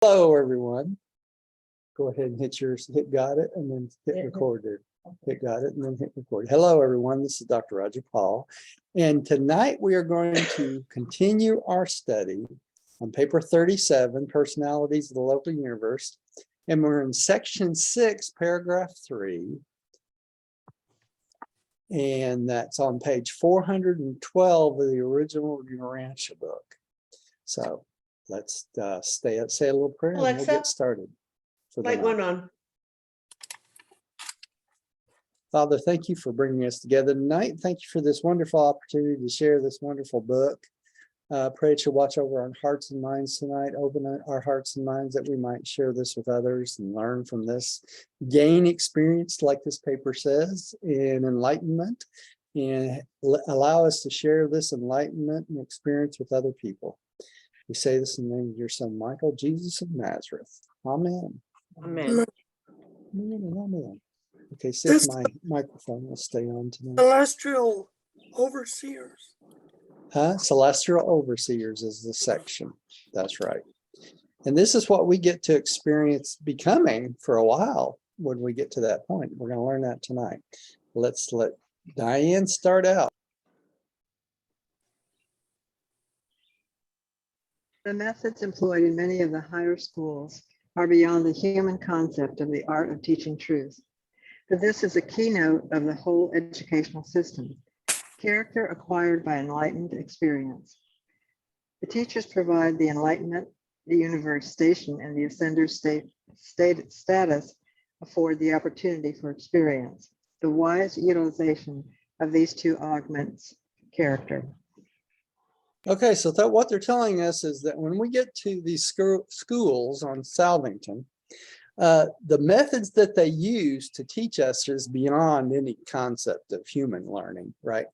Hello, everyone. Go ahead and hit got it, and then hit record there. Hit got it, and then hit record. Hello, everyone. This is Dr. Roger Paul. And tonight we are going to continue our study on paper 37, Personalities of the Local Universe. And we're in section 6, paragraph 3. And that's on page 412 of the original Urantia book. So let's say a little prayer and we'll get started. Light one on. Father, thank you for bringing us together tonight. Thank you for this wonderful opportunity to share this wonderful book. Pray that you'll watch over our hearts and minds tonight. Open our hearts and minds that we might share this with others and learn from this. Gain experience, like this paper says, in enlightenment, and allow us to share this enlightenment and experience with other people. We say this in the name of your son, Michael, Jesus of Nazareth. Amen. Amen. Amen. Okay, see if my microphone will stay on tonight. Celestial overseers. Celestial overseers is the section. That's right. And this is what we get to experience becoming for a while when we get to that point. We're going to learn that tonight. Let's let Diane start out. The methods employed in many of the higher schools are beyond the human concept of the art of teaching truth. But this is a keynote of the whole educational system. Character acquired by enlightened experience. The teachers provide the enlightenment, the universe station, and the ascender status afford the opportunity for experience. The wise utilization of these two augments character. Okay, so what they're telling us is that when we get to these schools on Salvington, the methods that they use to teach us is beyond any concept of human learning, right?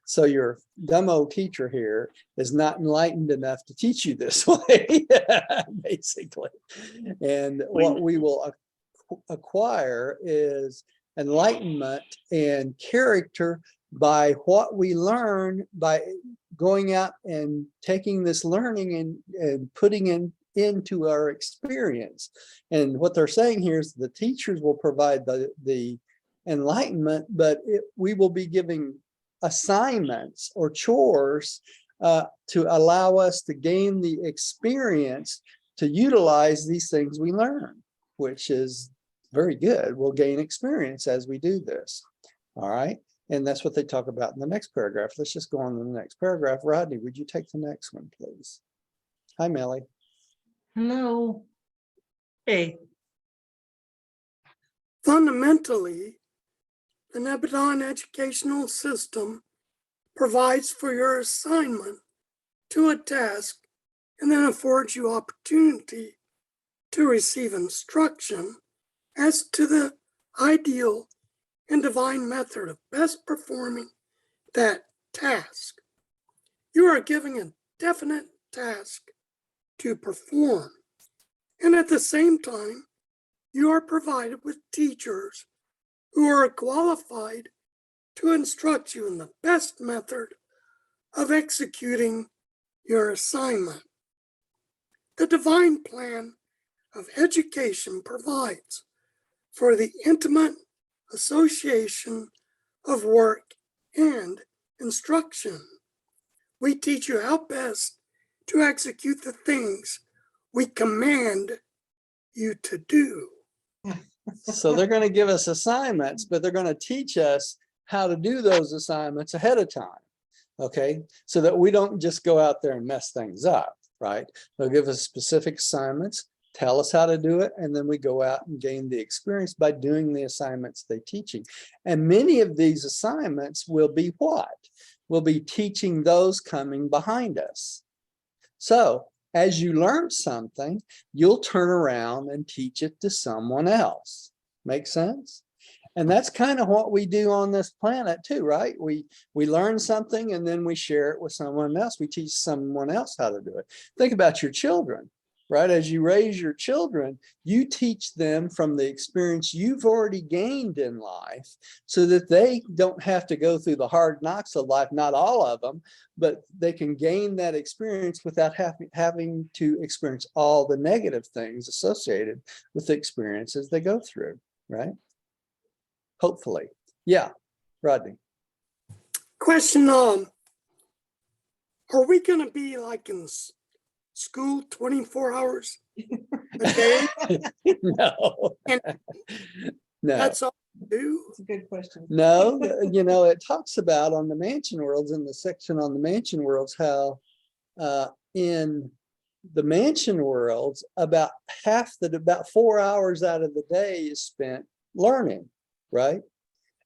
So your dumb old teacher here is not enlightened enough to teach you this way, basically. And what we will acquire is enlightenment and character by what we learn by going out and taking this learning and putting into our experience. And what they're saying here is the teachers will provide the enlightenment, but we will be giving assignments or chores to allow us to gain the experience to utilize these things we learn, which is very good. We'll gain experience as we do this. All right. And that's what they talk about in the next paragraph. Let's just go on to the next paragraph. Rodney, would you take the next one, please? Hi, Melly. Hello. Hey. Fundamentally, the Nebuchadnezzar educational system provides for your assignment to a task and then affords you opportunity to receive instruction as to the ideal and divine method of best performing that task. You are given a definite task to perform, and at the same time, you are provided with teachers who are qualified to instruct you in the best method of executing your assignment. The divine plan of education provides for the intimate association of work and instruction. We teach you how best to execute the things we command you to do. So they're going to give us assignments, but they're going to teach us how to do those assignments ahead of time. Okay, so that we don't just go out there and mess things up, right? They'll give us specific assignments, tell us how to do it, and then we go out and gain the experience by doing the assignments they're teaching. And many of these assignments will be what? We'll be teaching those coming behind us. So as you learn something, you'll turn around and teach it to someone else. Make sense? And that's kind of what we do on this planet too, right? We learn something and then we share it with someone else. We teach someone else how to do it. Think about your children. right? As you raise your children, you teach them from the experience you've already gained in life so that they don't have to go through the hard knocks of life, not all of them, but they can gain that experience without having to experience all the negative things associated with the experiences they go through, right? Hopefully. Yeah, Rodney. Question, are we gonna be like in school 24 hours a day? No. And No. that's all we do? That's a good question. No, you know, it talks about on the mansion worlds, in the section on the mansion worlds, how in the mansion worlds, about 4 hours out of the day is spent learning, right?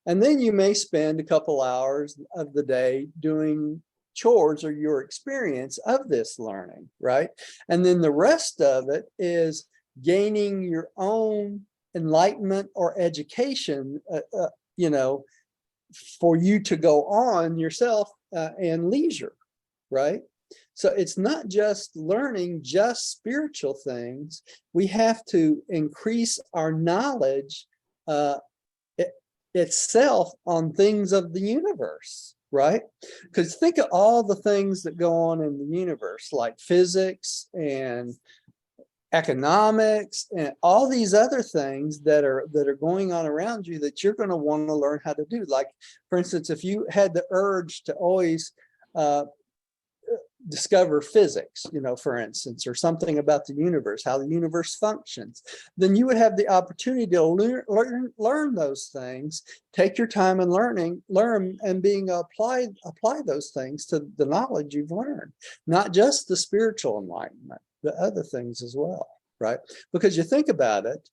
And then you may spend a couple hours of the day doing chores or your experience of this learning, right? And then the rest of it is gaining your own enlightenment or education, you know, for you to go on yourself and leisure, right? So it's not just learning just spiritual things. We have to increase our knowledge itself on things of the universe, right? Because think of all the things that go on in the universe, like physics and economics and all these other things that are going on around you that you're going to want to learn how to do. Like, for instance, if you had the urge to always discover physics, you know, for instance, or something about the universe, how the universe functions, then you would have the opportunity to learn those things, take your time and learn and being apply those things to the knowledge you've learned, not just the spiritual enlightenment, the other things as well, right? Because you think about it,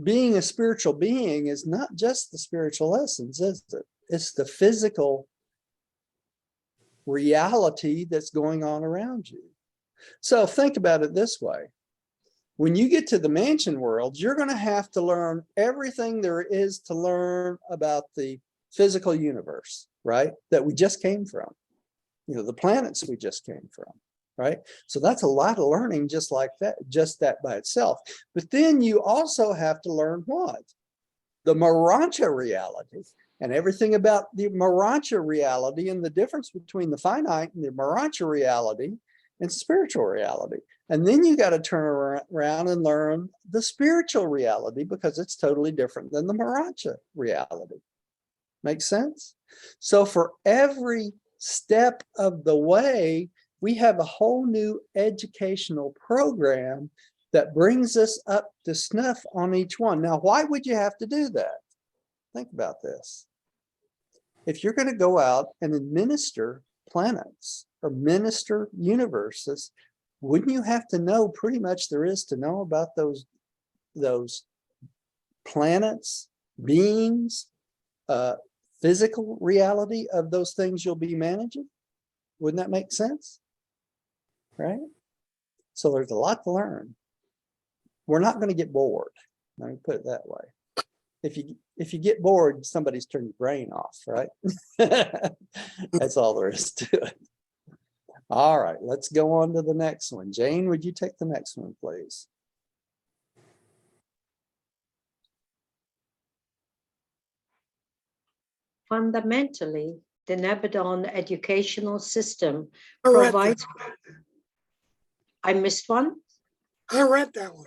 being a spiritual being is not just the spiritual essence, is it? It's the physical reality that's going on around you. So think about it this way. When you get to the mansion world, you're going to have to learn everything there is to learn about the physical universe, right? That we just came from, you know, the planets we just came from, right? So that's a lot of learning just like that, just that by itself. But then you also have to learn what? The Urantia reality. And everything about the Urantia reality and the difference between the finite and the Urantia reality and spiritual reality. And then you got to turn around and learn the spiritual reality because it's totally different than the Urantia reality. Make sense? So for every step of the way, we have a whole new educational program that brings us up to snuff on each one. Now, why would you have to do that? Think about this. If you're going to go out and administer planets or minister universes, wouldn't you have to know pretty much there is to know about those planets, beings, physical reality of those things you'll be managing? Wouldn't that make sense? Right? So there's a lot to learn. We're not going to get bored. Let me put it that way. If you get bored, somebody's turned your brain off, right? That's all there is to it. All right, let's go on to the next one. Jane, would you take the next one, please? Fundamentally, the Nabadon educational system I read provides. I missed one? I read that one.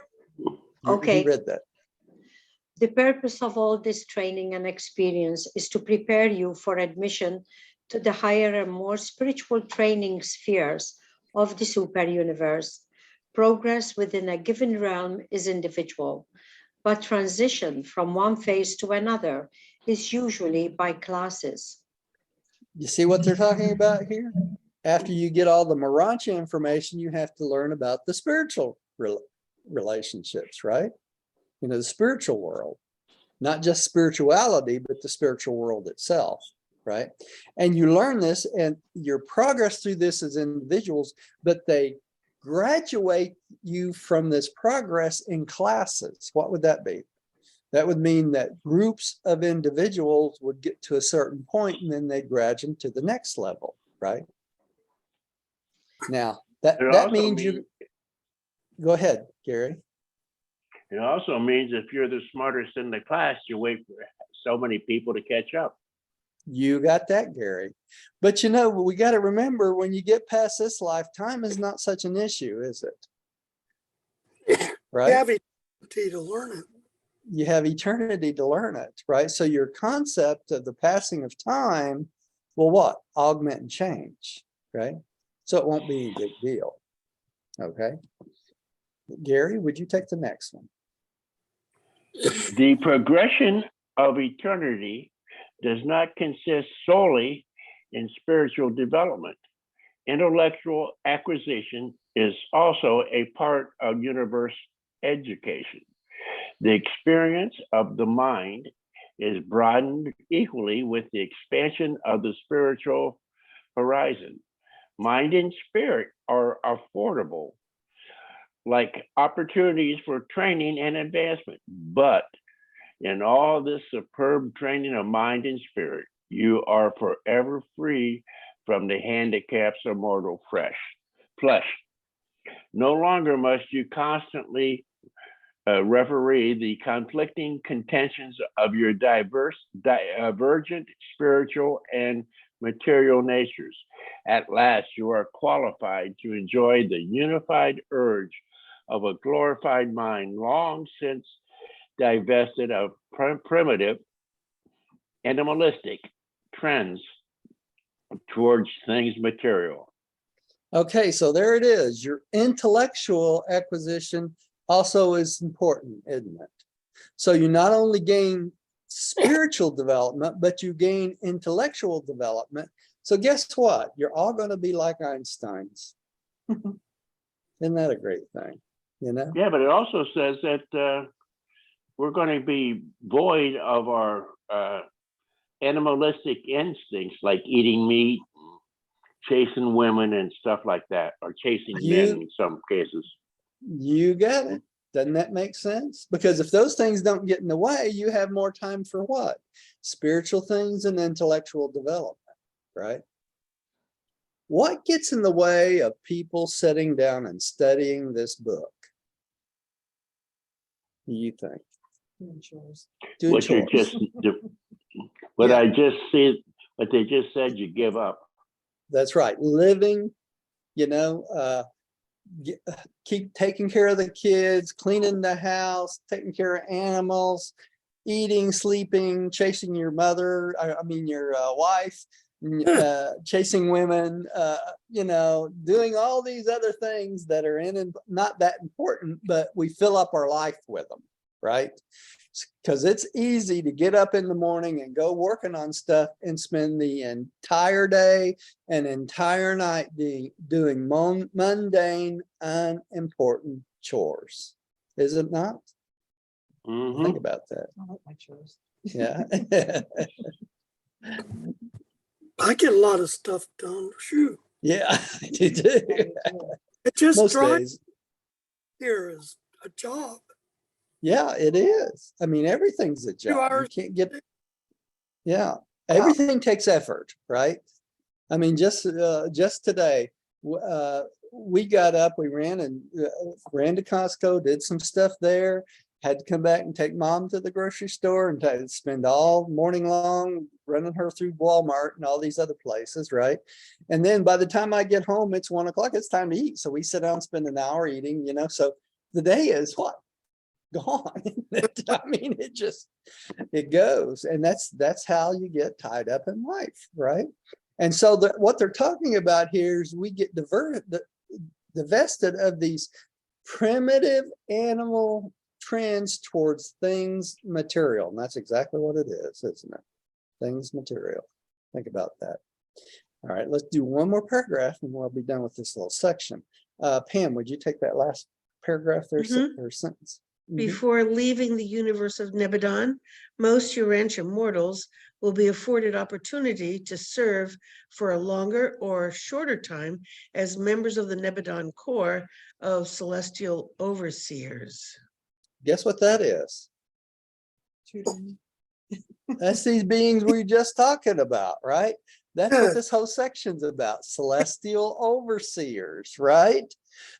Okay. You read that. The purpose of all this training and experience is to prepare you for admission to the higher and more spiritual training spheres of the super universe. Progress within a given realm is individual, but transition from one phase to another is usually by classes. You see what they're talking about here? After you get all the Urantia information, you have to learn about the spiritual relationships, right? You know, the spiritual world, not just spirituality, but the spiritual world itself, right? And you learn this and your progress through this as individuals, but they graduate you from this progress in classes. What would that be? That would mean that groups of individuals would get to a certain point and then they'd graduate to the next level, right? Now, that means you... Go ahead, Gary. It also means if you're the smartest in the class, you wait for so many people to catch up. You got that, Gary. But you know, we got to remember when you get past this life, time is not such an issue, is it? You Right? have eternity to learn it. You have eternity to learn it, right? So your concept of the passing of time will what? Augment and change, right? So it won't be a big deal. Okay. Gary, would you take the next one? The progression of eternity does not consist solely in spiritual development. Intellectual acquisition is also a part of universe education. The experience of the mind is broadened equally with the expansion of the spiritual horizon. Mind and spirit are affordable, like opportunities for training and advancement. But in all this superb training of mind and spirit, you are forever free from the handicaps of mortal flesh. No longer must you constantly referee the conflicting contentions of your divergent spiritual and material natures. At last, you are qualified to enjoy the unified urge of a glorified mind, long since divested of primitive, animalistic trends towards things material. Okay, so there it is. Your intellectual acquisition also is important, isn't it? So you not only gain spiritual development, but you gain intellectual development. So guess what? You're all going to be like Einstein's. Isn't that a great thing? You know? Yeah, but it also says that we're going to be void of our animalistic instincts, like eating meat, chasing women and stuff like that, or chasing men in some cases. You got it. Doesn't that make sense? Because if those things don't get in the way, you have more time for what? Spiritual things and intellectual development, right? What gets in the way of people sitting down and studying this book? Do you think? Doing chores. What you just, what Yeah. I just said, what they just said, you give up. That's right. Living, you know, keep taking care of the kids, cleaning the house, taking care of animals, eating, sleeping, chasing your mother, I mean your wife, chasing women, you know, doing all these other things that are not that important, but we fill up our life with them, right? Because it's easy to get up in the morning and go working on stuff and spend the entire day and entire night doing mundane, unimportant chores. Is it not? Mhm. Think about that. I like my chores. Yeah. I get a lot of stuff done. Shoot, Yeah, you do. it just Most drives days. here is a job. Yeah, it is. I mean, everything's a job. You hours. can't get, yeah, everything takes effort, right? I mean, just today, we got up, we ran to Costco, did some stuff there, had to come back and take mom to the grocery store and spend all morning long running her through Walmart and all these other places, right? And then by the time I get home, it's 1 o'clock, it's time to eat. So we sit down, spend an hour eating, you know, so the day is what? Gone. I mean, it goes. And that's how you get tied up in life, right? And so what they're talking about here is we get divested of these primitive animal trends towards things material. And that's exactly what it is, isn't it? Things material. Think about that. All right, let's do one more paragraph and we'll be done with this little section. Pam, would you take that last paragraph there, or sentence? Before leaving the universe of Nebadon, most Urantia mortals will be afforded opportunity to serve for a longer or shorter time as members of the Nebadon Corps of celestial overseers. Guess what that is? That's these beings we were just talking about, right? That's what this whole section's about. Celestial overseers, right?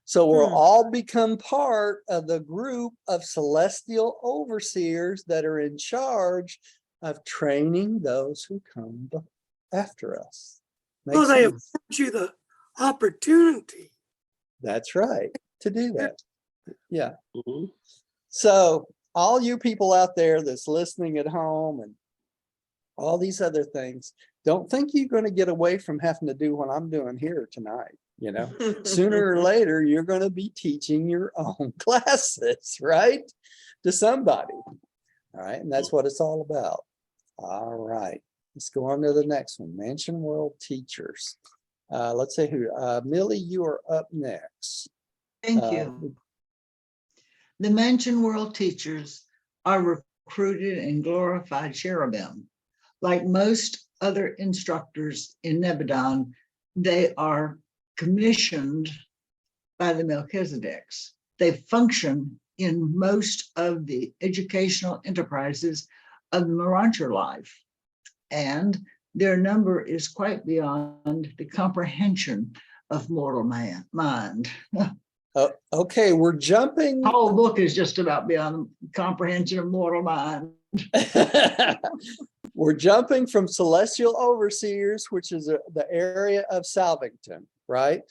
So we'll Hmm. all become part of the group of celestial overseers that are in charge of training those who come after us. Well, Makes they sense? afford you the opportunity. That's right, to do that. Yeah. Mhm. So all you people out there that's listening at home and all these other things, don't think you're going to get away from having to do what I'm doing here tonight. You know, sooner or later, you're going to be teaching your own classes, right? To somebody. All right. And that's what it's all about. All right. Let's go on to the next one. Mansion World Teachers. Let's say who, Millie, you are up next. Thank you. The Mansion World teachers are recruited and glorified cherubim. Like most other instructors in Nebadon, they are commissioned by the Melchizedeks. They function in most of the educational enterprises of the Morancher life, and their number is quite beyond the comprehension of mortal mind. Okay, we're jumping. The whole book is just about beyond the comprehension of mortal mind. We're jumping from celestial overseers, which is the area of Salvington, right?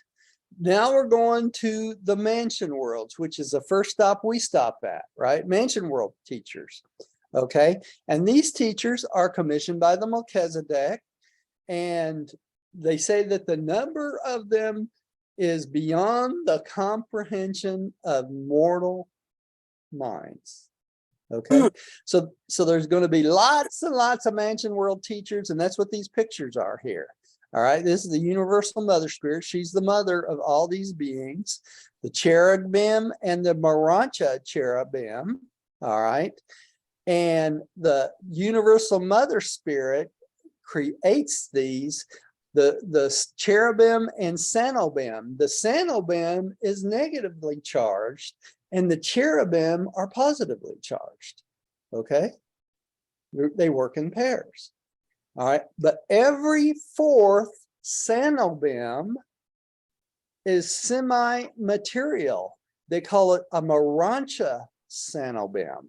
Now we're going to the mansion worlds, which is the first stop we stop at, right? Mansion world teachers, okay? And these teachers are commissioned by the Melchizedek, and they say that the number of them is beyond the comprehension of mortal minds. Okay, so there's going to be lots and lots of mansion world teachers, and that's what these pictures are here. All right, this is the universal mother spirit. She's the mother of all these beings, the cherubim and the Morantia cherubim. All right, and the universal mother spirit creates these, the cherubim and sanobim. The sanobim is negatively charged, and the cherubim are positively charged, okay? They work in pairs, all right? But every fourth sanobim is semi-material. They call it a Morantia sanobim,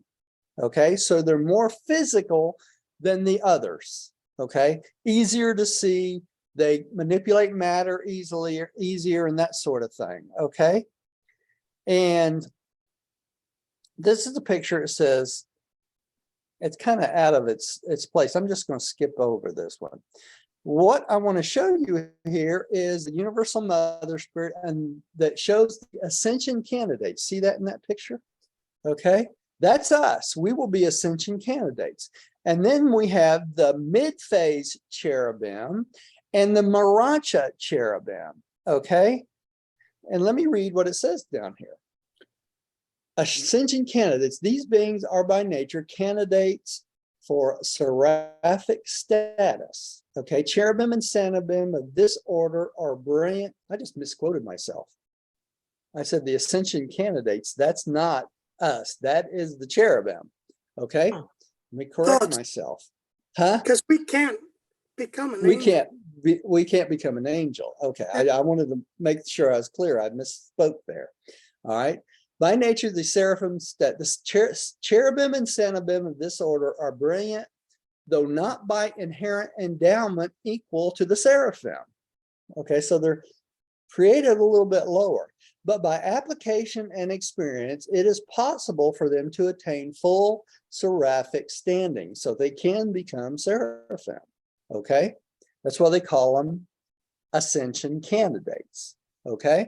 okay? So they're more physical than the others, okay? Easier to see, they manipulate matter easier and that sort of thing, okay? And this is a picture. It says, it's kind of out of its place. I'm just going to skip over this one. What I want to show you here is the universal mother spirit, and that shows the ascension candidates. See that in that picture? Okay, that's us. We will be ascension candidates. And then we have the mid-phase cherubim and the Morantia cherubim. Okay, and let me read what it says down here. Ascension candidates, these beings are by nature candidates for seraphic status. Okay, cherubim and sanobim of this order are brilliant. I just misquoted myself. I said the ascension candidates, that's not us. That is the cherubim. Okay, let me correct myself. Huh? Because we can't become an We angel. we can't become an angel. Okay, I wanted to make sure I was clear. I misspoke there. All right. By nature, the seraphims, that the cherubim and sanobim of this order are brilliant, though not by inherent endowment equal to the seraphim. Okay, so they're created a little bit lower, but by application and experience, it is possible for them to attain full seraphic standing, so they can become seraphim. Okay, that's why they call them ascension candidates. Okay.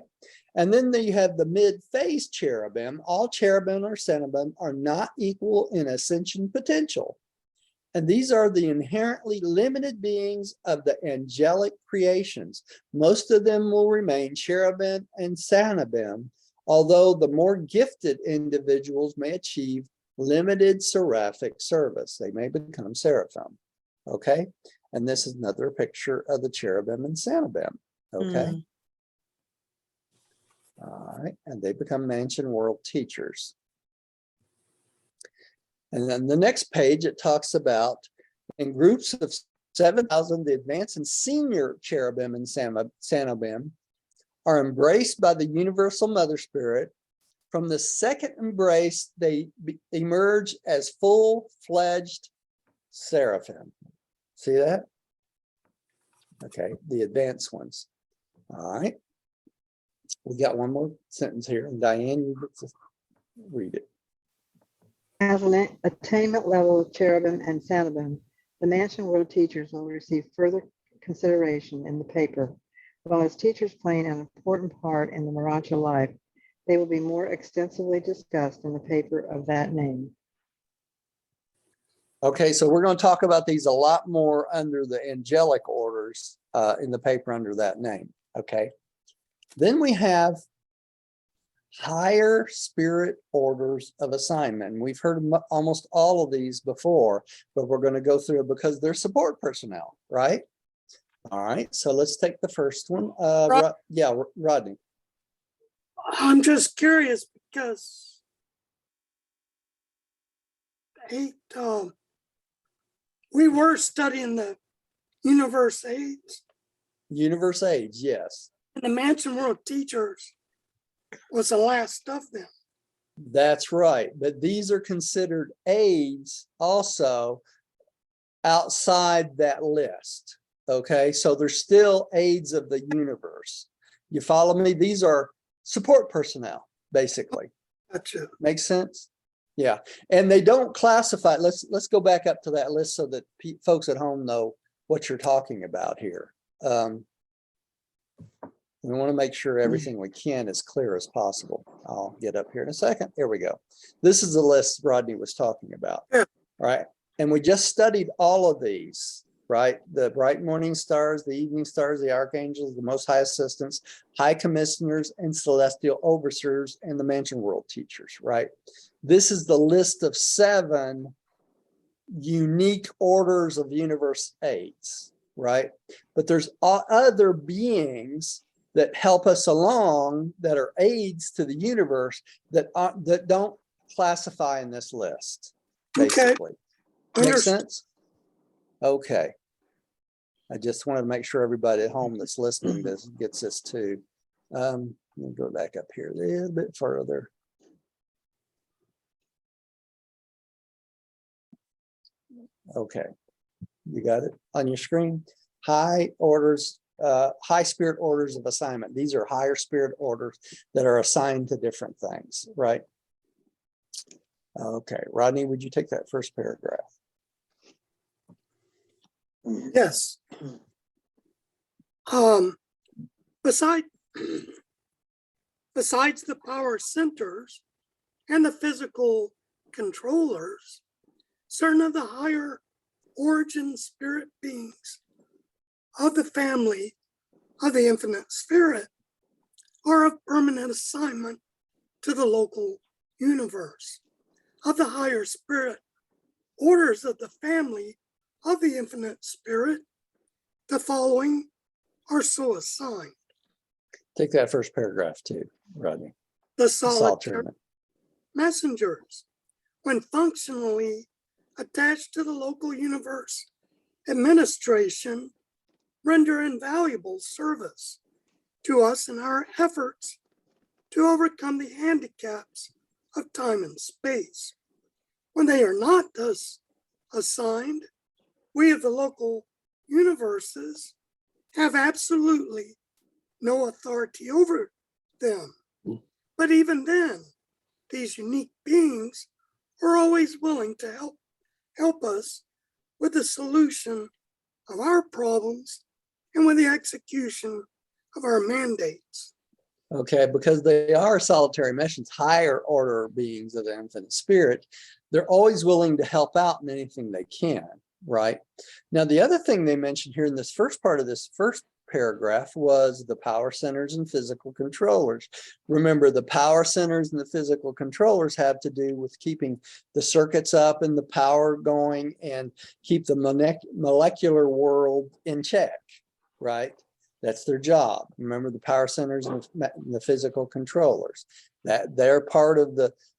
And then you have the mid-phase cherubim. All cherubim or sanobim are not equal in ascension potential. And these are the inherently limited beings of the angelic creations. Most of them will remain cherubim and sanobim, although the more gifted individuals may achieve limited seraphic service. They may become seraphim. Okay. And this is another picture of the cherubim and sanobim. Okay. All right, and they become mansion world teachers. And then the next page, it talks about in groups of 7,000, the advanced and senior cherubim and sanobim are embraced by the universal mother spirit. From the second embrace, they emerge as full-fledged seraphim. See that? Okay, the advanced ones. All right. We got one more sentence here. And Diane, you read it. As an attainment level of cherubim and seraphim, the Mansion World teachers will receive further consideration in the paper. While as teachers playing an important part in the Urantia life, they will be more extensively discussed in the paper of that name. Okay, so we're going to talk about these a lot more under the angelic orders in the paper under that name. Okay. Then we have higher spirit orders of assignment. And we've heard almost all of these before, but we're going to go through it because they're support personnel, right? All right, so let's take the first one. Yeah, Rodney. I'm just curious because we were studying the universe age. Universe age, yes. And the Mansion World teachers was the last of them. That's right. But these are considered aids also outside that list. Okay, so they're still aids of the universe. You follow me? These are support personnel, basically. Gotcha. Makes sense? Yeah. And they don't classify. Let's go back up to that list so that folks at home know what you're talking about here. We want to make sure everything we can is clear as possible. I'll get up here in a second. Here we go. This is the list Rodney was talking about. Yeah. Right. And we just studied all of these, right? The bright morning stars, the evening stars, the archangels, the most high assistants, high commissioners, and celestial overseers, and the Mansion World teachers, right? This is the list of 7 unique orders of universe aids, right? But there's other beings that help us along that are aids to the universe that don't classify in this list, basically. Okay. Make sense? Okay. I just wanted to make sure everybody at home that's listening gets this too. Let me go back up here a little bit further. Okay. You got it on your screen? High orders, high spirit orders of assignment. These are higher spirit orders that are assigned to different things, right? Okay, Rodney, would you take that first paragraph? Yes. Besides the power centers and the physical controllers, certain of the higher origin spirit beings of the family of the infinite spirit are of permanent assignment to the local universe. Of the higher spirit orders of the family of the infinite spirit, the following are so assigned. Take that first paragraph too, Rodney. The solitary Solitary. messengers, when functionally attached to the local universe administration, render invaluable service to us in our efforts to overcome the handicaps of time and space. When they are not thus assigned, we of the local universes have absolutely no authority over them. But even then, these unique beings are always willing to help us with the solution of our problems and with the execution of our mandates. Okay, because they are solitary missions, higher order beings of the infinite spirit, they're always willing to help out in anything they can, right? Now, the other thing they mentioned here in this first part of this first paragraph was the power centers and physical controllers. Remember, the power centers and the physical controllers have to do with keeping the circuits up and the power going and keep the molecular world in check, right? That's their job. Remember, the power centers and the physical controllers, that they're part of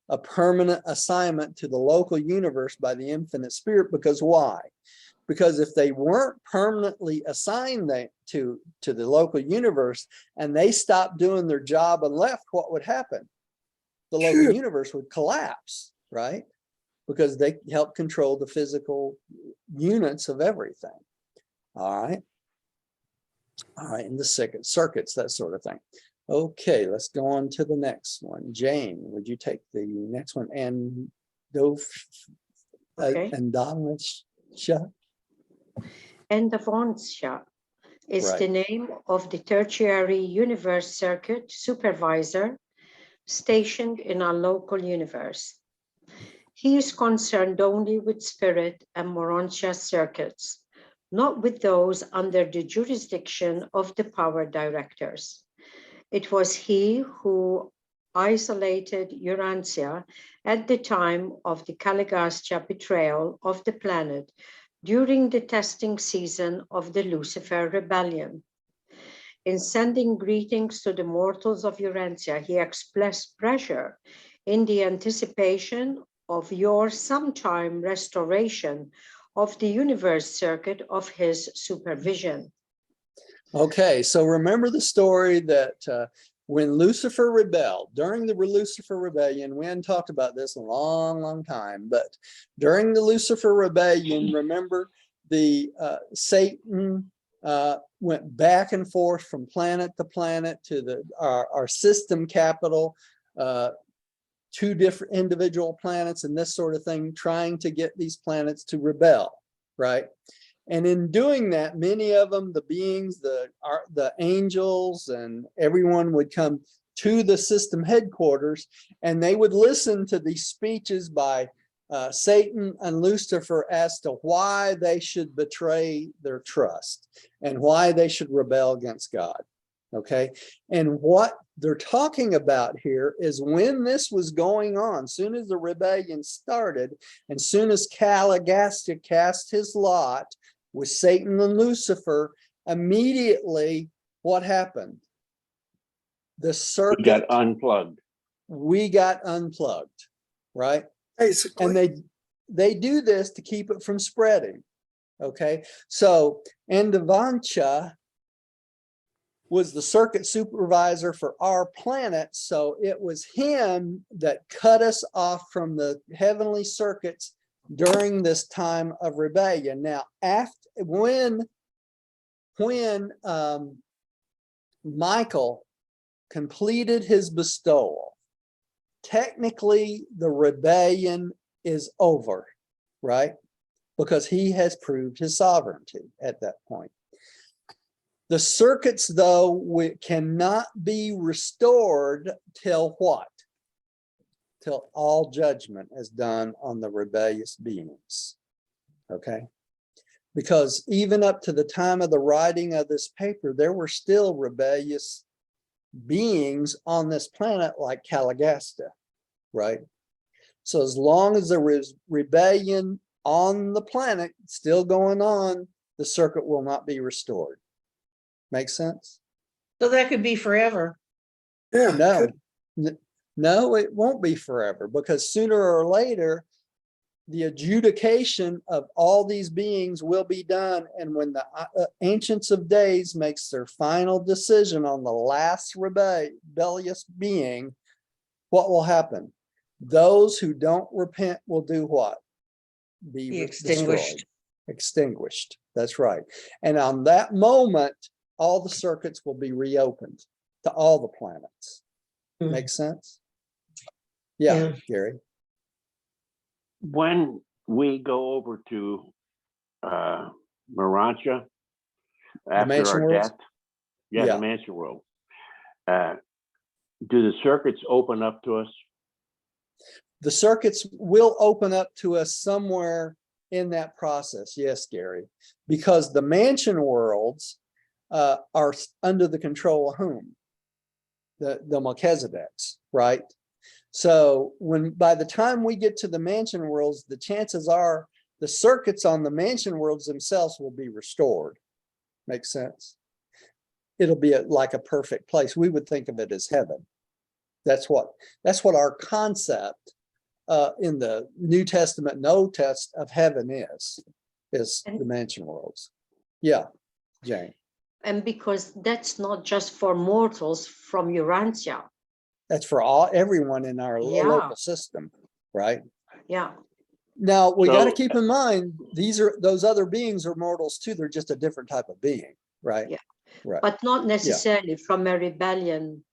a permanent assignment to the local universe by the infinite spirit. Because why? Because if they weren't permanently assigned to the local universe and they stopped doing their job and left, what would happen? The local Sure. universe would collapse, right? Because they help control the physical units of everything. All right. All right, and the circuits, that sort of thing. Okay, let's go on to the next one. Jane, would you take the next one? And Okay. Endomatia? Endomatia is Right. the name of the tertiary universe circuit supervisor stationed in our local universe. He is concerned only with spirit and Urantia circuits, not with those under the jurisdiction of the power directors. It was he who isolated Urantia at the time of the Caligastia betrayal of the planet during the testing season of the Lucifer rebellion. In sending greetings to the mortals of Urantia, he expressed pressure in the anticipation of your sometime restoration of the universe circuit of his supervision. Okay, so remember the story that when Lucifer rebelled, during the Lucifer rebellion, we hadn't talked about this in a long, long time, but during the Lucifer rebellion, remember the Satan went back and forth from planet to planet to our system capital, 2 different individual planets and this sort of thing, trying to get these planets to rebel, right? And in doing that, many of them, the beings, the angels and everyone would come to the system headquarters and they would listen to these speeches by Satan and Lucifer as to why they should betray their trust and why they should rebel against God. Okay. And what they're talking about here is when this was going on, soon as the rebellion started, and soon as Caligastia cast his lot with Satan and Lucifer, immediately what happened? The circuit. We got unplugged. We got unplugged, right? Basically. And they do this to keep it from spreading. Okay. So Endomatia was the circuit supervisor for our planet. So it was him that cut us off from the heavenly circuits during this time of rebellion. Now, when Michael completed his bestowal, technically the rebellion is over, right? Because he has proved his sovereignty at that point. The circuits, though, cannot be restored till what? Till all judgment is done on the rebellious beings, okay? Because even up to the time of the writing of this paper, there were still rebellious beings on this planet like Caligastia, right? So as long as there is rebellion on the planet still going on, the circuit will not be restored. Make sense? So that could be forever. Yeah. No, it won't be forever, because sooner or later, the adjudication of all these beings will be done. And when the Ancients of Days makes their final decision on the last rebellious being, what will happen? Those who don't repent will do what? Be extinguished. Extinguished. That's right. And on that moment, all the circuits will be reopened to all the planets. Make sense? Yeah, Gary. When we go over to Urantia after mansion our worlds? death, Yeah. the mansion world, do the circuits open up to us? The circuits will open up to us somewhere in that process. Yes, Gary, because the mansion worlds are under the control of whom? The Melchizedeks, right? So by the time we get to the mansion worlds, the chances are the circuits on the mansion worlds themselves will be restored. Makes sense? It'll be like a perfect place. We would think of it as heaven. That's what our concept in the New Testament and Old Testament of heaven is. is And- the mansion worlds. Yeah, Jane, And because that's not just for mortals from Urantia. that's for everyone in our Yeah. local system, right? Yeah. Now, we got to So- keep in mind, those other beings are mortals too. They're just a different type of being, right? Yeah. Right. But not necessarily from a rebellion.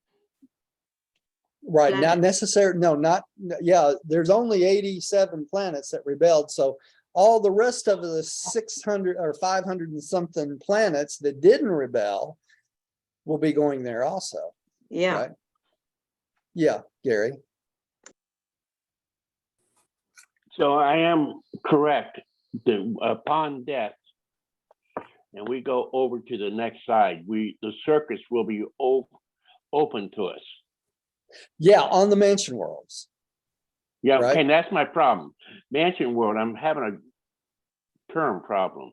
Right, not planet. necessary, no, not, yeah, there's only 87 planets that rebelled, so all the rest of the 600 or 500 and something planets that didn't rebel will be going there also, Yeah. right? Yeah, Gary, So I am correct. Upon death, and we go over to the next side, the circuits will be open to us. yeah, on the mansion worlds, Yeah, Right. okay, that's my problem. Mansion world, I'm having a term problem.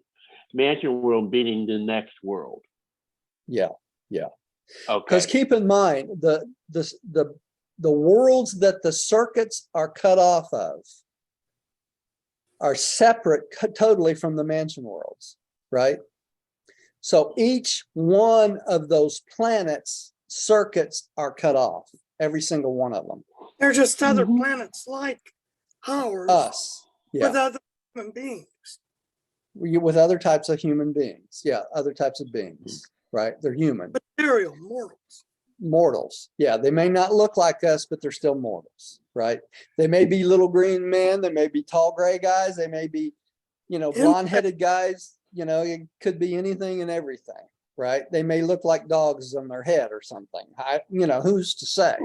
Mansion world beating the next world. yeah. Okay, Because keep in mind, the worlds that the circuits are cut off of are separate totally from the mansion worlds, right? So each one of those planets circuits are cut off, every single one of them. They're just other Mhm. planets like ours Us, with yeah, other human beings. with other types of human beings, yeah, other types of beings, right? They're human, Material mortals. mortals, yeah. They may not look like us, but they're still mortals, right? They may be little green men, they may be tall gray guys, they may be, blonde-headed guys, it could be anything and everything, right? They may look like dogs on their head or something. Who's to say?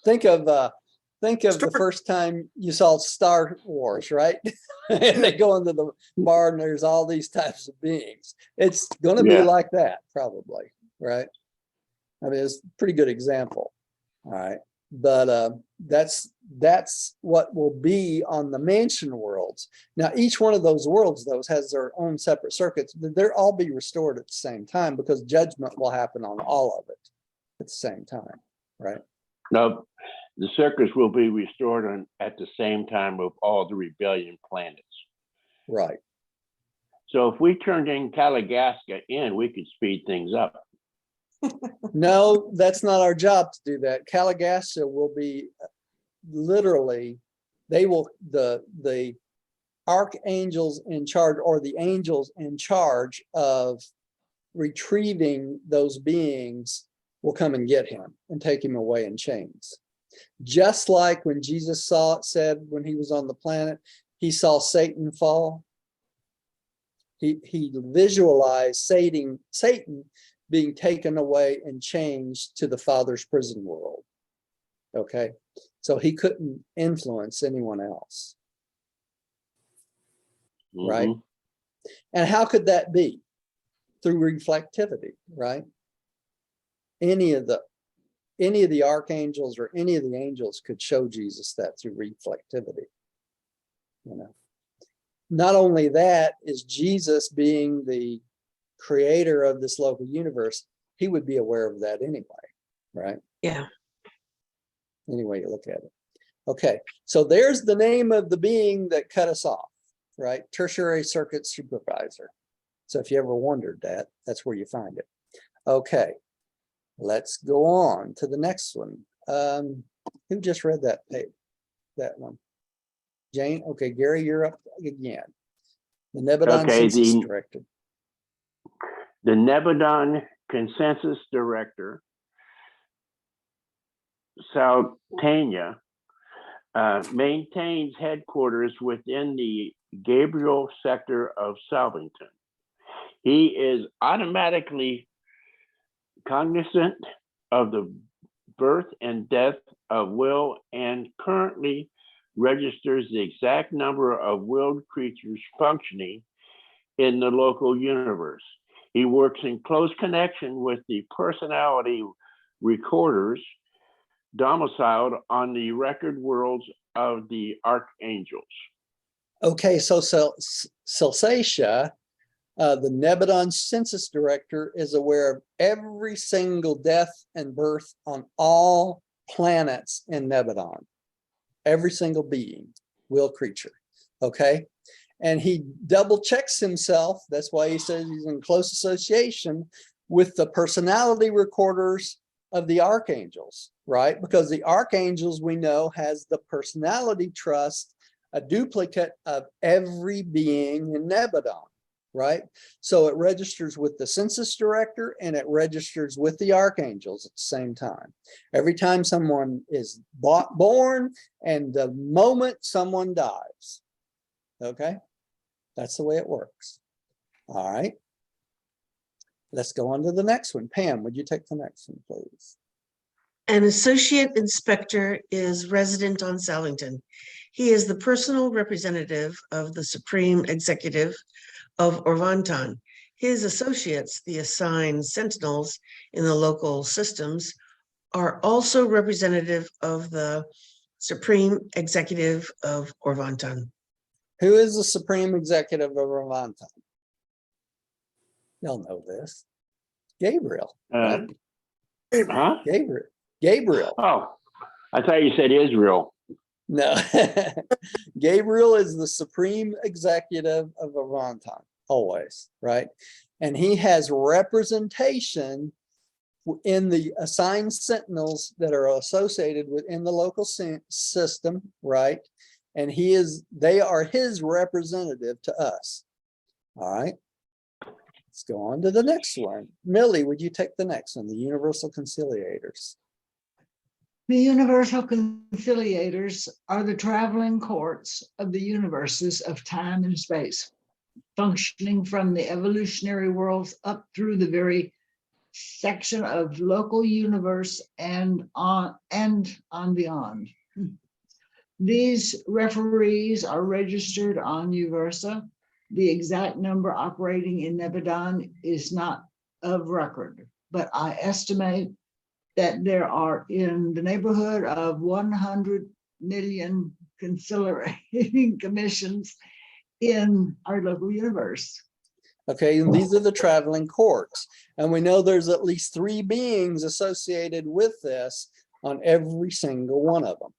Think of the first time you saw Star Wars, right? And they go into the bar and there's all these types of beings. It's going to be Yeah. like that, probably, right? I mean, it's a pretty good example. All right. But that's what will be on the mansion worlds. Now, each one of those worlds, has their own separate circuits. They'll all be restored at the same time because judgment will happen on all of it at the same time, right? no, the circuits will be restored at the same time of all the rebellion planets. Right. So if we turned in Caligasca in, we could speed things up. No, that's not our job to do that. Caligastia will be literally, the archangels in charge, or the angels in charge of retrieving those beings, will come and get him and take him away in chains. Just like when Jesus said when he was on the planet, he saw Satan fall. He visualized Satan being taken away and changed to the Father's prison world. Okay, so he couldn't influence anyone else, right? Mhm. And how could that be? Through reflectivity, right? Any of the archangels or any of the angels could show Jesus that through reflectivity. Not only that, is Jesus being the creator of this local universe, he would be aware of that anyway, right? Yeah. Any way you look at it. Okay, so there's the name of the being that cut us off, right? Tertiary circuit supervisor. So if you ever wondered that, that's where you find it. Okay, let's go on to the next one. Who just read that page? That one? Jane? Okay, Gary, you're up again. The Nebadon Okay, Census Director. The Nebadon Consensus Director, Saltania, maintains headquarters within the Gabriel sector of Salvington. He is automatically cognizant of the birth and death of will and currently registers the exact number of willed creatures functioning in the local universe. He works in close connection with the personality recorders domiciled on the record worlds of the archangels. Okay, so Celsatia, the Nebadon Census Director, is aware of every single death and birth on all planets in Nebadon. Every single being, will creature. Okay. and he double checks himself. That's why he says he's in close association with the personality recorders of the archangels, right? Because the archangels, we know, has the personality trust, a duplicate of every being in Nebadon, right? So it registers with the census director and it registers with the archangels at the same time. Every time someone is born and the moment someone dies, okay? That's the way it works. All right. Let's go on to the next one. Pam, would you take the next one, please? An associate inspector is resident on Salvington. He is the personal representative of the Supreme Executive of Orvanton. His associates, the assigned sentinels in the local systems, are also representative of the Supreme Executive of Orvanton. Who is the Supreme Executive of Orvanton? Y'all know this. Gabriel. Right? Huh? Gabriel. Oh, I thought you said Israel. No. Gabriel is the Supreme Executive of Orvanton, always, right? And he has representation in the assigned sentinels that are associated within the local system, right? And they are his representative to us. All right. Let's go on to the next one. Millie, would you take the next one? The Universal Conciliators. The universal conciliators are the traveling courts of the universes of time and space, functioning from the evolutionary worlds up through the very section of local universe and on beyond. These referees are registered on Uversa. The exact number operating in Nebadon is not of record, but I estimate that there are in the neighborhood of 100 million conciliating commissions in our local universe. Okay, and these are the traveling courts. And we know there's at least 3 beings associated with this on every single one of them,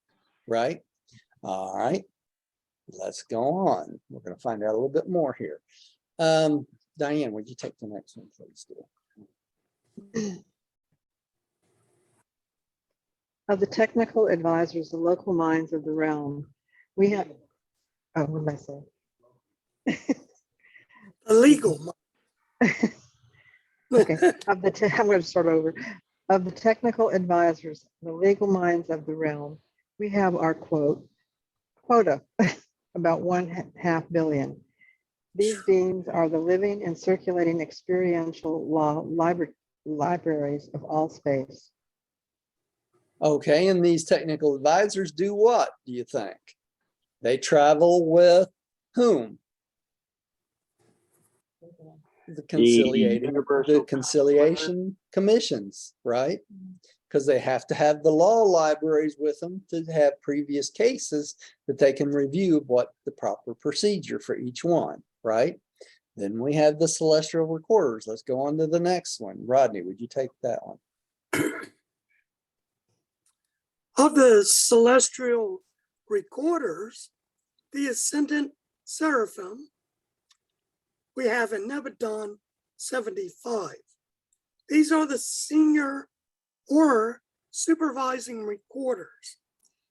right? All right, let's go on. We're going to find out a little bit more here. Diane, would you take the next one, please? Of the technical advisors, the local minds of the realm, we have, oh, what did I say? Illegal. Okay, I'm going to start over. Of the technical advisors, the legal minds of the realm, we have our quota, about 1/2 billion. These beings are the living and circulating experiential law libraries of all space. Okay, and these technical advisors do what, do you think? They travel with whom? The conciliation commissions, right? Because they have to have the law libraries with them to have previous cases that they can review what the proper procedure for each one, right? Then we have the celestial recorders. Let's go on to the next one. Rodney, would you take that one? Of the celestial recorders, the ascendant seraphim, we have in Nebadon 75. These are the senior or supervising recorders,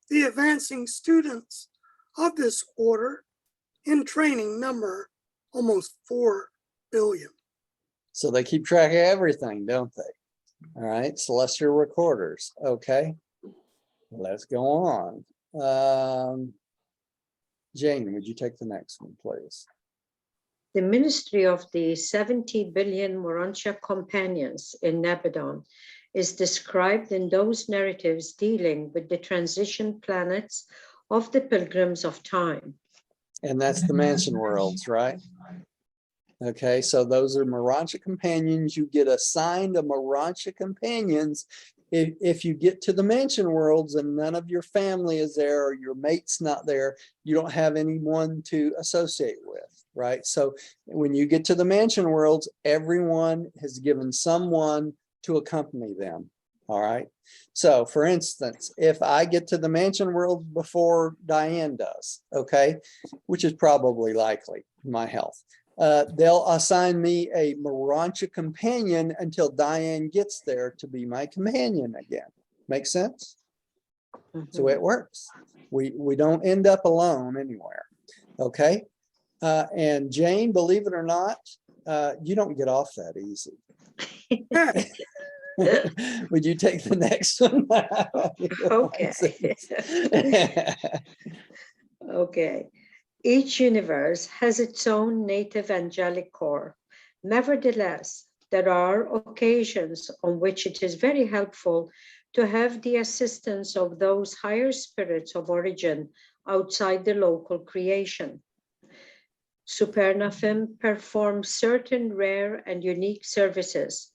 the advancing students of this order in training number almost 4 billion. So they keep track of everything, don't they? All right, celestial recorders. Okay, let's go on. Jane, would you take the next one, please? The ministry of the 70 billion Urantia companions in Nebadon is described in those narratives dealing with the transition planets of the pilgrims of time. And that's the mansion worlds, right? Okay, so those are Urantia companions. You get assigned a Urantia companions if you get to the mansion worlds and none of your family is there or your mate's not there, you don't have anyone to associate with, right? So when you get to the mansion worlds, everyone has given someone to accompany them. All right. So for instance, if I get to the mansion world before Diane does, okay, which is probably likely in my health, they'll assign me a Urantia companion until Diane gets there to be my companion again. Make sense? So it works. We don't end up alone anywhere. Okay. And Jane, believe it or not, you don't get off that easy. Would you take the next one? Okay. Okay. Each universe has its own native angelic core. Nevertheless, there are occasions on which it is very helpful to have the assistance of those higher spirits of origin outside the local creation. Supernafim performs certain rare and unique services.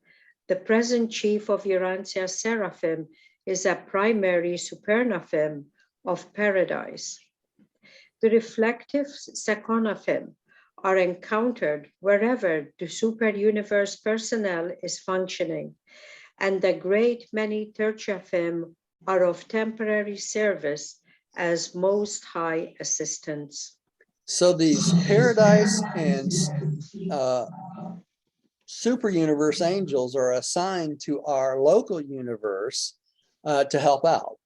The present chief of Urantia Seraphim is a primary Supernafim of paradise. The reflective Seconafim are encountered wherever the super-universe personnel is functioning, and a great many Tertiafim are of temporary service as most high assistants. So these paradise and super universe angels are assigned to our local universe to help out,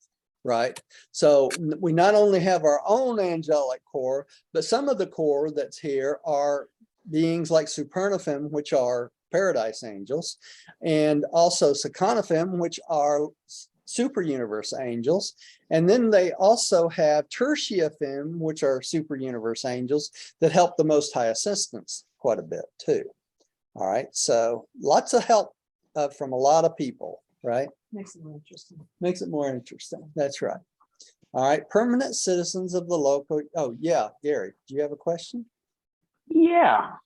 right? So we not only have our own angelic core, but some of the core that's here are beings like Supernafim, which are paradise angels, and also Seconafim, which are super universe angels. And then they also have Tertiafim, which are super universe angels that help the Most High assistants quite a bit too. All right, so lots of help from a lot of people, right? Makes it more interesting. Makes it more interesting. That's right. All right, permanent citizens of the local. Oh yeah, Gary, do you have a question? Yeah.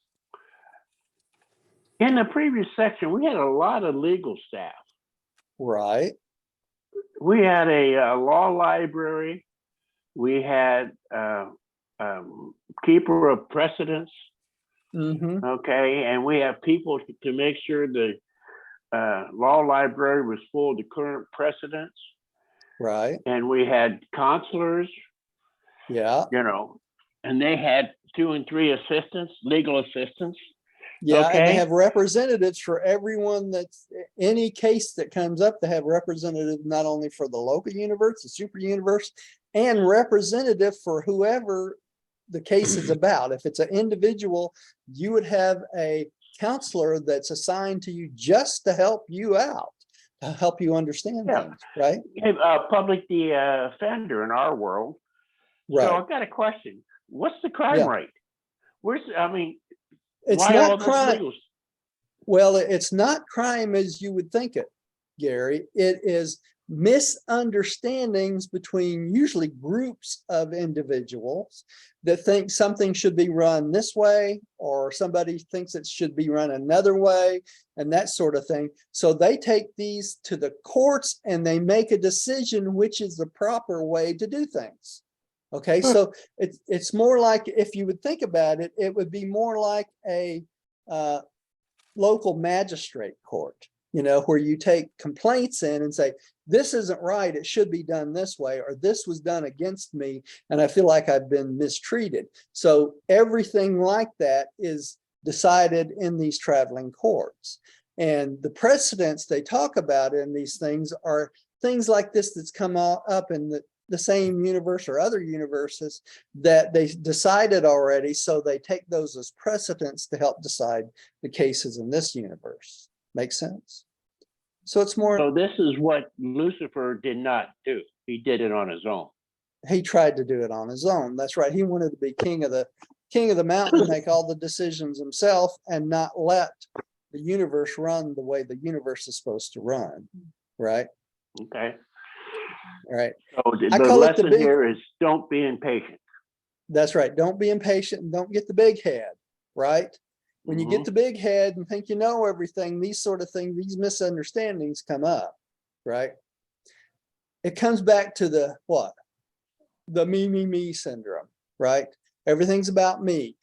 In the previous section, we had a lot of legal staff. Right. We had a law library. We had keeper of precedents. Mm-hmm. Okay, and we have people to make sure the law library was full of the current precedents. Right. And we had counselors, Yeah. you know, and they had 2 and 3 assistants, legal assistants. Yeah, and they Okay. have representatives for everyone that's any case that comes up. They have representative not only for the local universe, the super universe, and representative for whoever the case is about. If it's an individual, you would have a counselor that's assigned to you just to help you out, to help you understand things, right? Public defender in our world. Right. So I've got a question. What's the crime rate? It's why not all this crime. legal? Well, it's not crime as you would think it, Gary. It is misunderstandings between usually groups of individuals that think something should be run this way, or somebody thinks it should be run another way, and that sort of thing. So they take these to the courts and they make a decision which is the proper way to do things. Okay, so it's more like, if you would think about it, it would be more like a local magistrate court, you know, where you take complaints in and say, this isn't right, it should be done this way, or this was done against me, and I feel like I've been mistreated. So everything like that is decided in these traveling courts. And the precedents they talk about in these things are things like this that's come up in the same universe or other universes that they decided already. So they take those as precedents to help decide the cases in this universe. Make sense? So it's more. So this is what Lucifer did not do. He did it on his own. He tried to do it on his own. That's right. He wanted to be king of the mountain, make all the decisions himself, and not let the universe run the way the universe is supposed to run. Right. Okay. All right. So the call it the lesson here is don't be impatient. That's right. Don't be impatient and don't get the big head. Right. When you get the big head and think you know everything, these sort of things, these misunderstandings come up. Right. It comes back to the what? The me syndrome. Right. Everything's about me.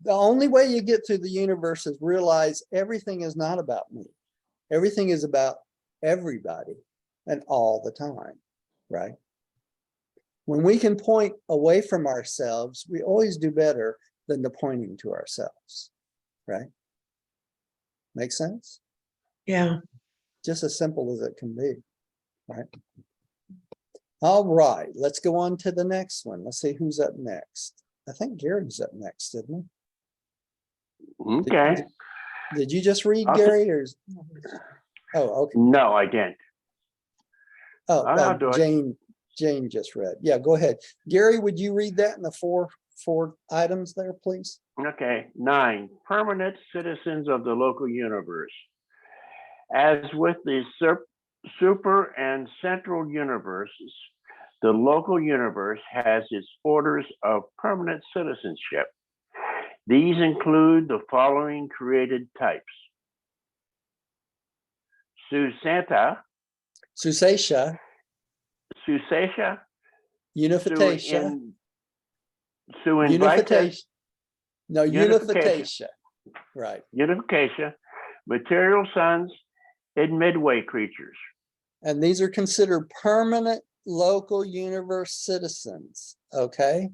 The only way you get through the universe is realize everything is not about me. Everything is about everybody and all the time, right? When we can point away from ourselves, we always do better than the pointing to ourselves, right? Make sense? Yeah. Just as simple as it can be, right? All right, let's go on to the next one. Let's see who's up next. I think Gary's up next, didn't he? Okay. Did you just read, I'll- Gary, or? Oh, okay. No, I didn't. Oh, I'll do it. Jane just read. Yeah, go ahead. Gary, would you read that in the four items there, please? Okay. 9, permanent citizens of the local universe. As with the super and central universes, the local universe has its orders of permanent citizenship. These include the following created types: Susanta, Susatia, Susatia, Unification, Suinvita, Unification. No, Unification. Unification. Right. Unification, material sons, and midway creatures. And these are considered permanent local universe citizens. Okay.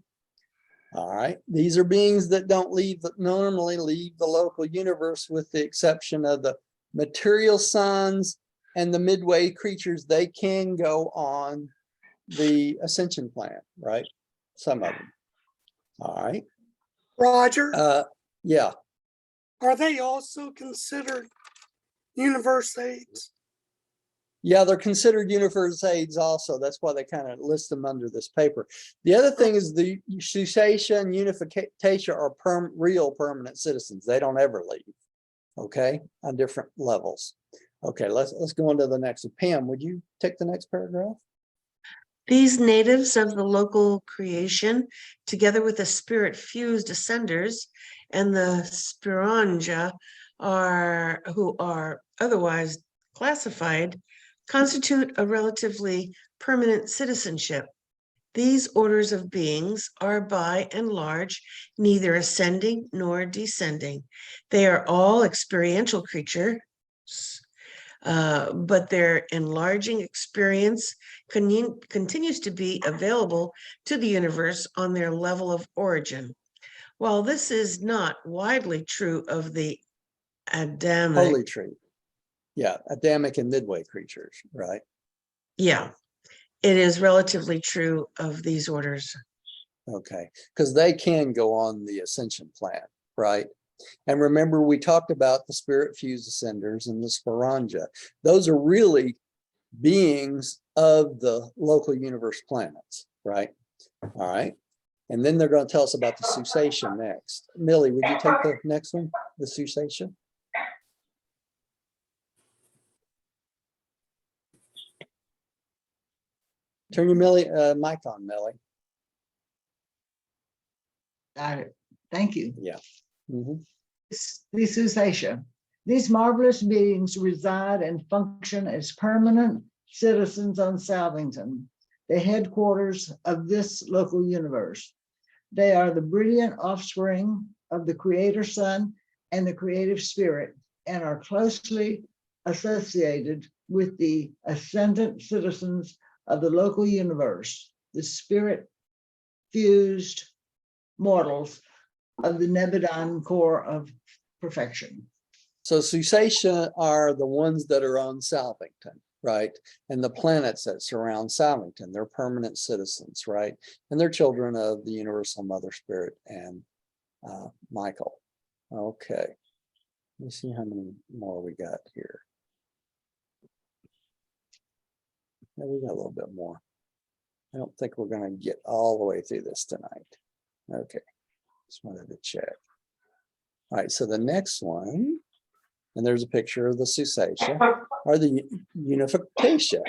All right. These are beings that don't normally leave the local universe, with the exception of the material sons and the midway creatures. They can go on the ascension plan, right? Some of them. All right. Roger, Yeah. are they also considered universe aids? Yeah, they're considered universe aids also. That's why they kind of list them under this paper. The other thing is the Susation and Unification are real permanent citizens. They don't ever leave, okay, on different levels. Okay, let's go on to the next. Pam, would you take the next paragraph? These natives of the local creation, together with the spirit-fused ascenders and the Spiranja, who are otherwise classified, constitute a relatively permanent citizenship. These orders of beings are by and large neither ascending nor descending. They are all experiential creatures, but their enlarging experience continues to be available to the universe on their level of origin. While this is not widely true of the Adamic, Holy tree. Yeah, Adamic and midway creatures, right? yeah, it is relatively true of these orders. Okay, because they can go on the ascension plan, right? And remember, we talked about the spirit fused ascenders and the Spiranja. Those are really beings of the local universe planets, right? All right. And then they're going to tell us about the Susation next. Millie, would you take the next one, the Susation? Turn your mic on, Millie. Got it. Thank you. Yeah. Mm-hmm. The Susation. These marvelous beings reside and function as permanent citizens on Salvington, the headquarters of this local universe. They are the brilliant offspring of the Creator Son and the Creative Spirit, and are closely associated with the ascendant citizens of the local universe, the spirit-fused mortals of the Nebadon core of perfection. So Susation are the ones that are on Salvington, right? And the planets that surround Salvington, they're permanent citizens, right? And they're children of the Universal Mother Spirit and Michael. Okay. Let me see how many more we got here. Yeah, we got a little bit more. I don't think we're going to get all the way through this tonight. Okay. Just wanted to check. All right. So the next one, and there's a picture of the Susation, or the Unification.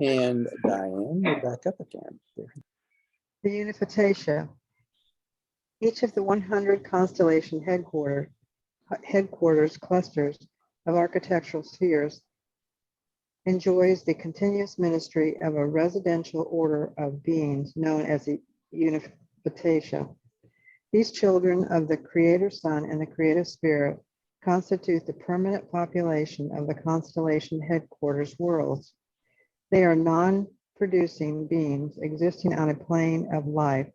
And Diane, you're back up again. The Unification. Each of the 100 constellation headquarters clusters of architectural spheres enjoys the continuous ministry of a residential order of beings known as the Unification. These children of the Creator Son and the Creative Spirit constitute the permanent population of the constellation headquarters worlds. They are non-producing beings existing on a plane of life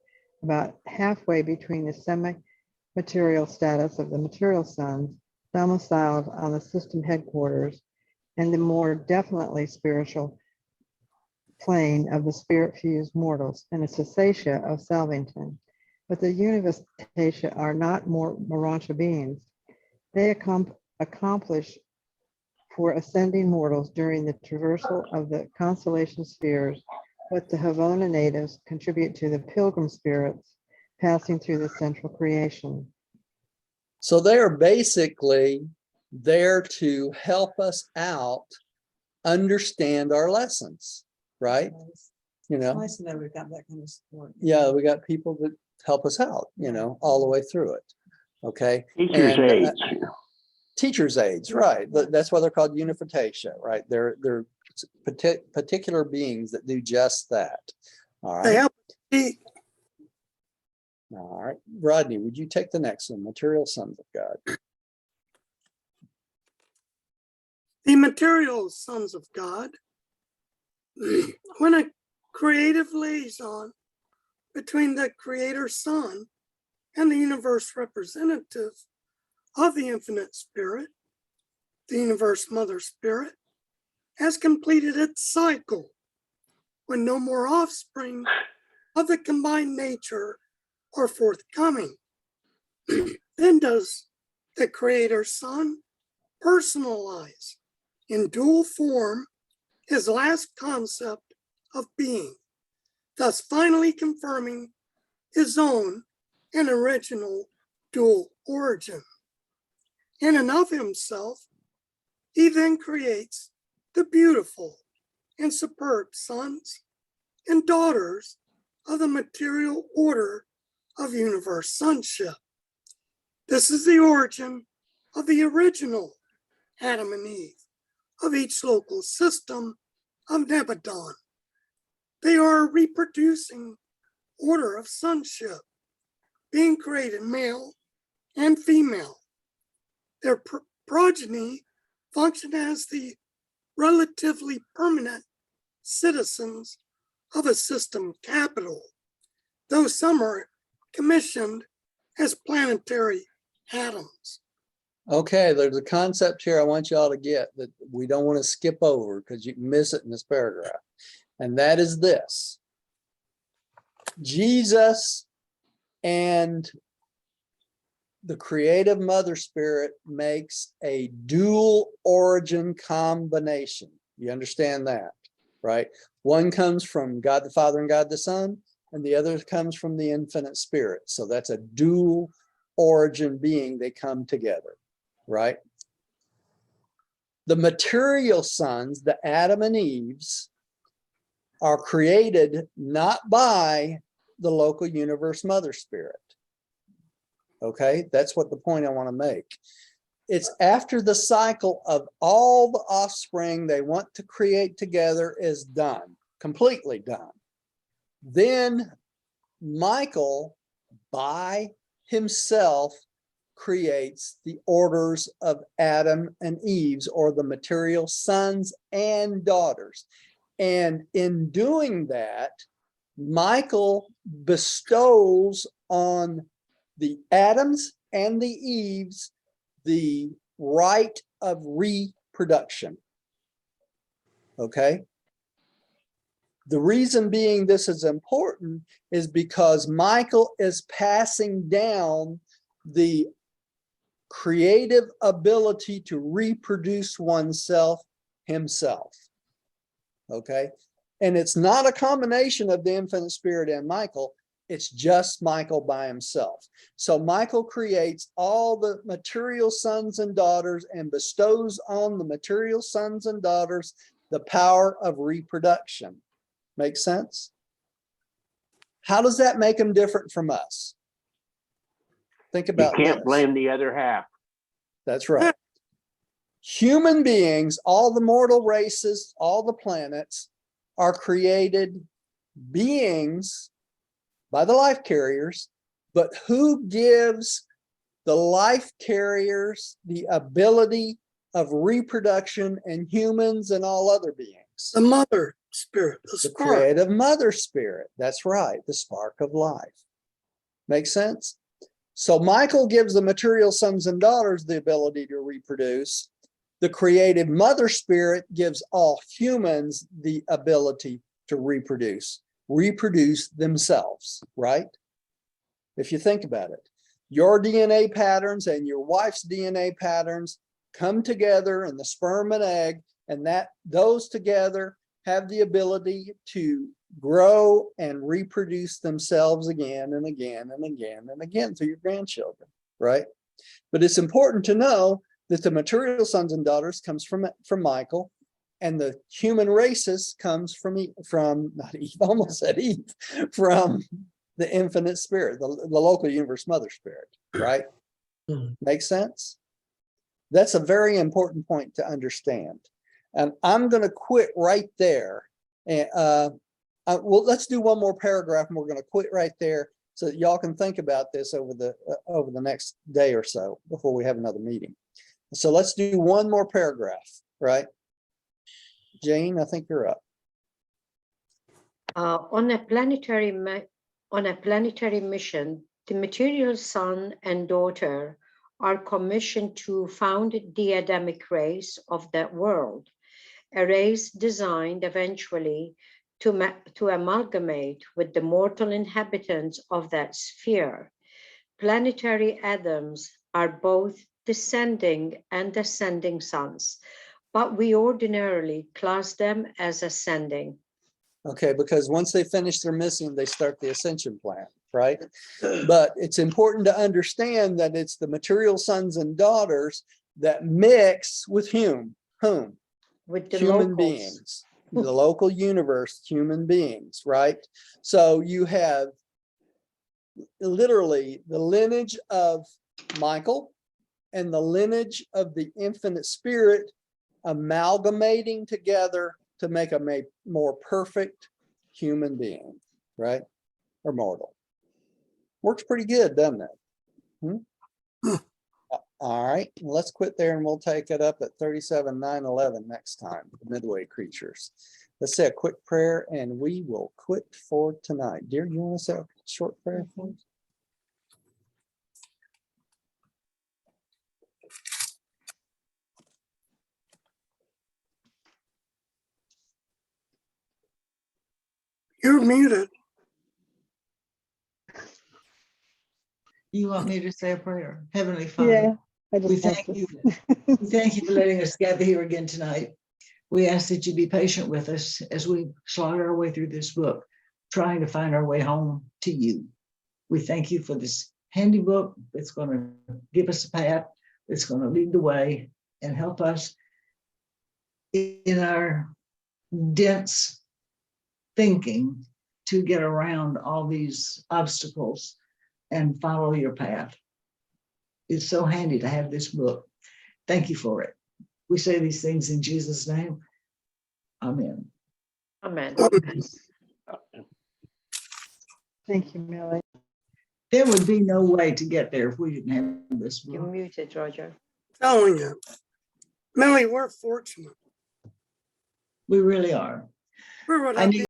about halfway between the semi-material status of the material suns domiciled on the system headquarters and the more definitely spiritual plane of the spirit-fused mortals and the Cessatia of Salvington. But the Universatia are not more Urantia beings. They accomplish for ascending mortals during the traversal of the constellation spheres what the Havona natives contribute to the pilgrim spirits passing through the central creation. So they are basically there to help us out understand our lessons, right? You know, Nice to know we've got that kind of support. yeah, we got people that help us out, you know, all the way through it. Okay. Teacher's And, aides. teacher's aides, right? That's why they're called Unificatia, right? They're particular beings that do just that. All They right. help the, All right. Rodney, would you take the next one? Material sons of God. the material sons of God. When a creative liaison between the creator son and the universe representative of the infinite spirit, the universe mother spirit, has completed its cycle, when no more offspring of the combined nature are forthcoming, then does the creator son personalize in dual form his last concept of being, thus finally confirming his own and original dual origin. In and of himself, he then creates the beautiful and superb sons and daughters of the material order of universe sonship. This is the origin of the original Adam and Eve of each local system of Nebadon. They are a reproducing order of sonship, being created male and female. Their progeny function as the relatively permanent citizens of a system capital, though some are commissioned as planetary atoms. Okay, there's a concept here I want y'all to get that we don't want to skip over because you can miss it in this paragraph. And that is this. Jesus and the creative mother spirit makes a dual origin combination. You understand that, right? One comes from God the Father and God the Son, and the other comes from the infinite spirit. So that's a dual origin being. They come together, right? The material sons, the Adam and Eves, are created not by the local universe mother spirit. Okay, that's what the point I want to make. It's after the cycle of all the offspring they want to create together is done, completely done. Then Michael, by himself, creates the orders of Adam and Eve's, or the material sons and daughters. And in doing that, Michael bestows on the Adams and the Eves the right of reproduction. Okay. The reason being this is important is because Michael is passing down the creative ability to reproduce oneself himself. Okay. And it's not a combination of the infinite spirit and Michael. It's just Michael by himself. So Michael creates all the material sons and daughters and bestows on the material sons and daughters the power of reproduction. Make sense? How does that make them different from us? Think You about can't this. blame the other half. That's right. Human beings, all the mortal races, all the planets are created beings by the life carriers, but who gives the life carriers, the ability of reproduction in humans and all other beings. The mother spirit, the The spark. creative mother spirit. That's right. The spark of life. Make sense? So Michael gives the material sons and daughters the ability to reproduce. The creative mother spirit gives all humans the ability to reproduce themselves, right? If you think about it, your DNA patterns and your wife's DNA patterns come together in the sperm and egg, and those together have the ability to grow and reproduce themselves again and again and again and again through your grandchildren, right? But it's important to know that the material sons and daughters comes from Michael, and the human races comes from not Eve, almost said Eve, from the infinite spirit, the local universe mother spirit, right? Makes sense? That's a very important point to understand. And I'm going to quit right there. And well, let's do one more paragraph, and we're going to quit right there so that y'all can think about this over the next day or so before we have another meeting. So let's do one more paragraph, right? Jane, I think you're up. On a planetary mission, the material son and daughter are commissioned to found the Adamic race of that world, a race designed eventually to amalgamate with the mortal inhabitants of that sphere. Planetary Adams are both descending and ascending sons, but we ordinarily class them as ascending. Okay, because once they finish their mission, they start the ascension plan, right? But it's important to understand that it's the material sons and daughters that mix with whom? With the Human locals. beings, the local universe, human beings, right? So you have literally the lineage of Michael and the lineage of the infinite spirit amalgamating together to make a more perfect human being, right? Or mortal. Works pretty good, doesn't it? All right, let's quit there and we'll take it up at 37:9:11 next time, the Midway creatures. Let's say a quick prayer and we will quit for tonight. Dear, you want to say a short prayer for us? You're muted. You want me to say a prayer? Heavenly Father, Yeah, I we just have thank to. you. We thank you for letting us gather here again tonight. We ask that you be patient with us as we slog our way through this book, trying to find our way home to you. We thank you for this handy book that's going to give us a path, that's going to lead the way and help us in our dense thinking to get around all these obstacles and follow your path. It's so handy to have this book. Thank you for it. We say these things in Jesus' name. Amen. Amen. Thank you, Millie. There would be no way to get there if we didn't have this You're book. muted, Roger. Telling you. Millie, we're fortunate. We really are. We're what I need